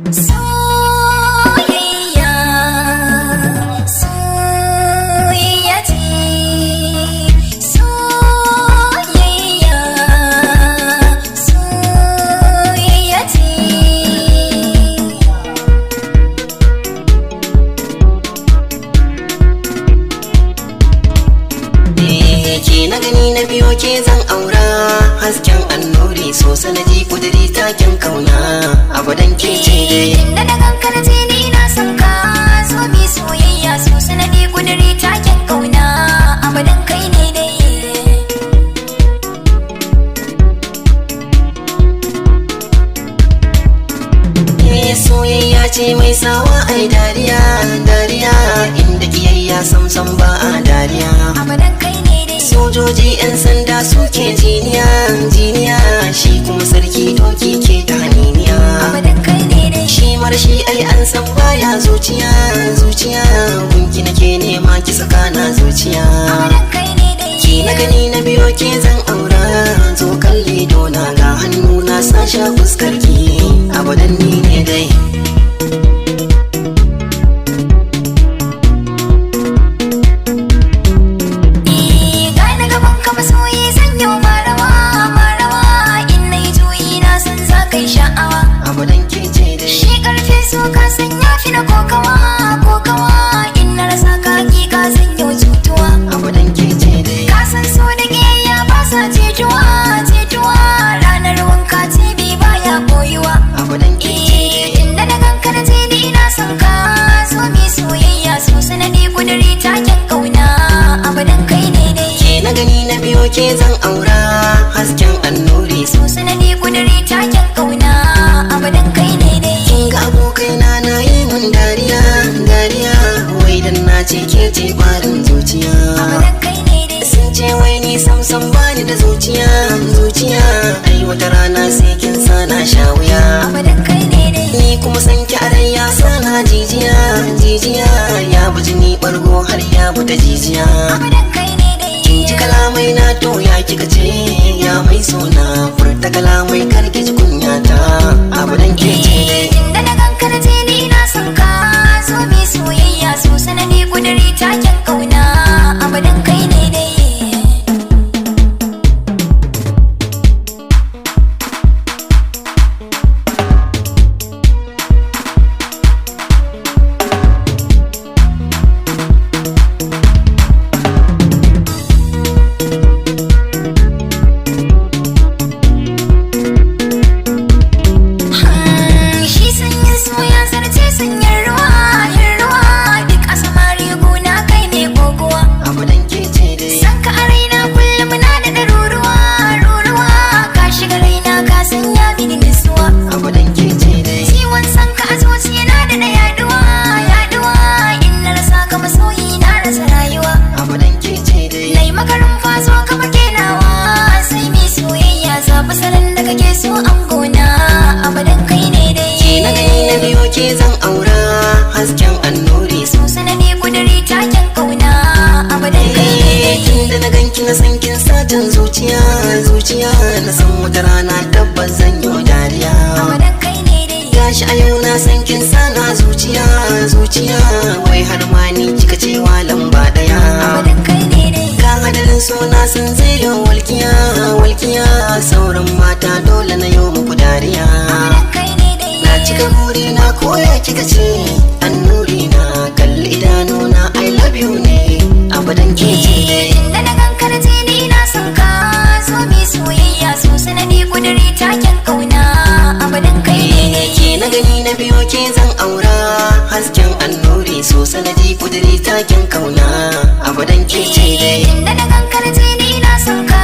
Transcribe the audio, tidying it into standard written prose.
Soyayya, soyayya ce. Soyayya, soyayya ce. Ke na gani na biyo ke zan aura, hasken annuri so sanadi kudiri taken kauna, abadan ke ce dai. Inda da kankar ce ni na son ka, so mi soyayya so sanadi kudiri taken kauna, abadan kai ne dai. Soyayya ce mai sawa ai dariya, dariya inda kiyayya samsam ba a dariya. Abadan kai ne dai. Sojoji 'yan sanda suke jiniya, jiniya shi kuma sarki doki ke ta haniniya. Abadan kai ne dai. Shi marshi ai an san baya zuciya, zuciya gunki nake nema ki saka na zuciya. Abadan kai ne dai. Ki na gani na biyo ke zan aura, zo kalle dona ga hannu na sasha fuskar ki, abadan ni ne dai. So ka san yafi na kokawa, kokawa in na rasa ka hakika zan yi cutuwa. Abadan ke ce dai. Ka san so da kiyayya ba sa cetuwa, cetuwa ranar wanka ce bi baya koyuwa. Abadan ke ce dai. Inda da kankar ce ni na son ka, so mi soyayya so sanadi kudiri taken kauna, abadan kai ne dai. Ke na gani na biyo ke zan aura, hasken annuri so sanadi kudiri taken kauna, abadan kai ne dai. Ga abokaina na yi mun dariya, dariya wai dan na ce ke ce barin zuciya. Abadan kai ne dai. Sun ce wai ni samsam bani da zuciya, zuciya ai wata rana sai kin sana sha wuya. Abadan kai ne dai. Ni kuma san ki arayya sana jijiya, jijiya ya buji ni bargo har ya buta jijiya. Abadan kai ne dai. Kin ji kalamai na to ya kika ce ya mai sona, furta kalamai kar ki ji kunyata, abadan ke ce dai. Inda da kankar ce ni na son ka, so mi soyayya so sanadi kudiri taken kauna, abadan kai ne dai. Zan aura hasken annuri so sanadi kudiri taken kauna, abadan kai ne dai. Tunda na ganki na san kin satin zuciya, zuciya na san wata rana tabbas zan yi dariya. Abadan kai ne dai. Gashi a yau na san kin sana zuciya, zuciya wai har ma ni kika cewa lamba daya. Abadan kai ne dai. Ka hadalin so na san zai yi walkiya, walkiya sauran mata dole na yau muku dariya. Abadan kai ne dai. Na cika buri na koya kika ce annuri na, kalli idanuna I love you ne, abadan ke ce dai. Inda da kankar ce ni na son ka, so mi soyayya so sanadi kudiri taken kauna, abadan kai ne dai. Ke na gani na biyo ke zan aura, hasken annuri so sanadi kudiri taken kauna, abadan ke ce dai. Inda da kankar ce ni na son ka,